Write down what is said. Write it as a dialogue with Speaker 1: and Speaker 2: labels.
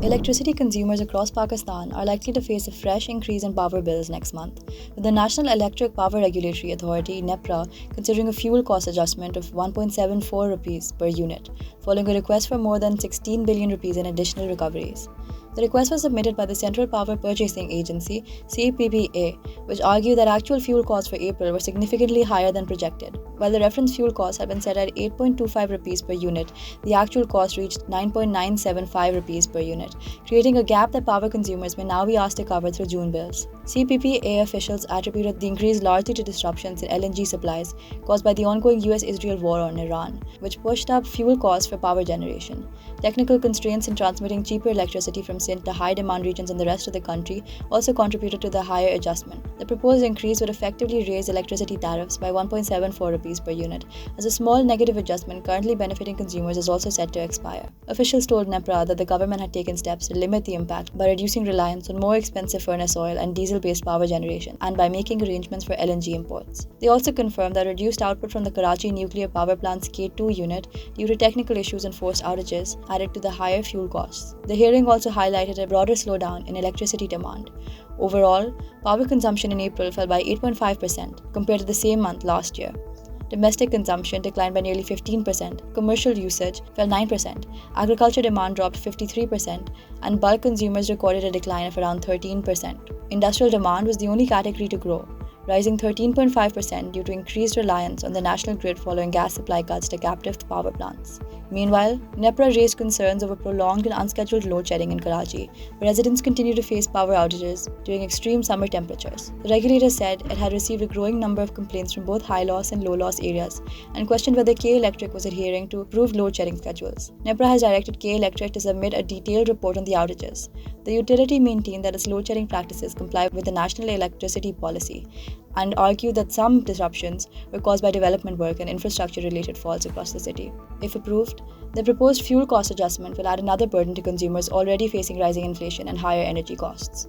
Speaker 1: Electricity consumers across Pakistan are likely to face a fresh increase in power bills next month, with the National Electric Power Regulatory Authority (Nepra) considering a fuel cost adjustment of 1.74 rupees per unit, following a request for more than 16 billion rupees in additional recoveries. The request was submitted by the Central Power Purchasing Agency (CPPA), which argued that actual fuel costs for April were significantly higher than projected. While the reference fuel cost had been set at 8.25 rupees per unit, the actual cost reached 9.975 rupees per unit, creating a gap that power consumers may now be asked to cover through June bills. CPPA officials attributed the increase largely to disruptions in LNG supplies caused by the ongoing US-Israel war on Iran, which pushed up fuel costs for power generation. Technical constraints in transmitting cheaper electricity from Sindh to high-demand regions in the rest of the country also contributed to the higher adjustment. The proposed increase would effectively raise electricity tariffs by 1.74 rupees per unit, as a small negative adjustment currently benefiting consumers is also set to expire. Officials told Nepra that the government had taken steps to limit the impact by reducing reliance on more expensive furnace oil and diesel-based power generation, and by making arrangements for LNG imports. They also confirmed that reduced output from the Karachi nuclear power plant's K2 unit due to technical issues and forced outages added to the higher fuel costs. The hearing also highlighted a broader slowdown in electricity demand. Overall, power consumption in April fell by 8.5% compared to the same month last year. Domestic consumption declined by nearly 15%, commercial usage fell 9%, agriculture demand dropped 53%, and bulk consumers recorded a decline of around 13%. Industrial demand was the only category to grow, rising 13.5% due to increased reliance on the national grid following gas supply cuts to captive power plants. Meanwhile, Nepra raised concerns over prolonged and unscheduled load shedding in Karachi, where residents continue to face power outages during extreme summer temperatures. The regulator said it had received a growing number of complaints from both high-loss and low-loss areas and questioned whether K Electric was adhering to approved load shedding schedules. Nepra has directed K Electric to submit a detailed report on the outages. The utility maintained that its load shedding practices comply with the National Electricity Policy and argued that some disruptions were caused by development work and infrastructure-related faults across the city. If approved, the proposed fuel cost adjustment will add another burden to consumers already facing rising inflation and higher energy costs.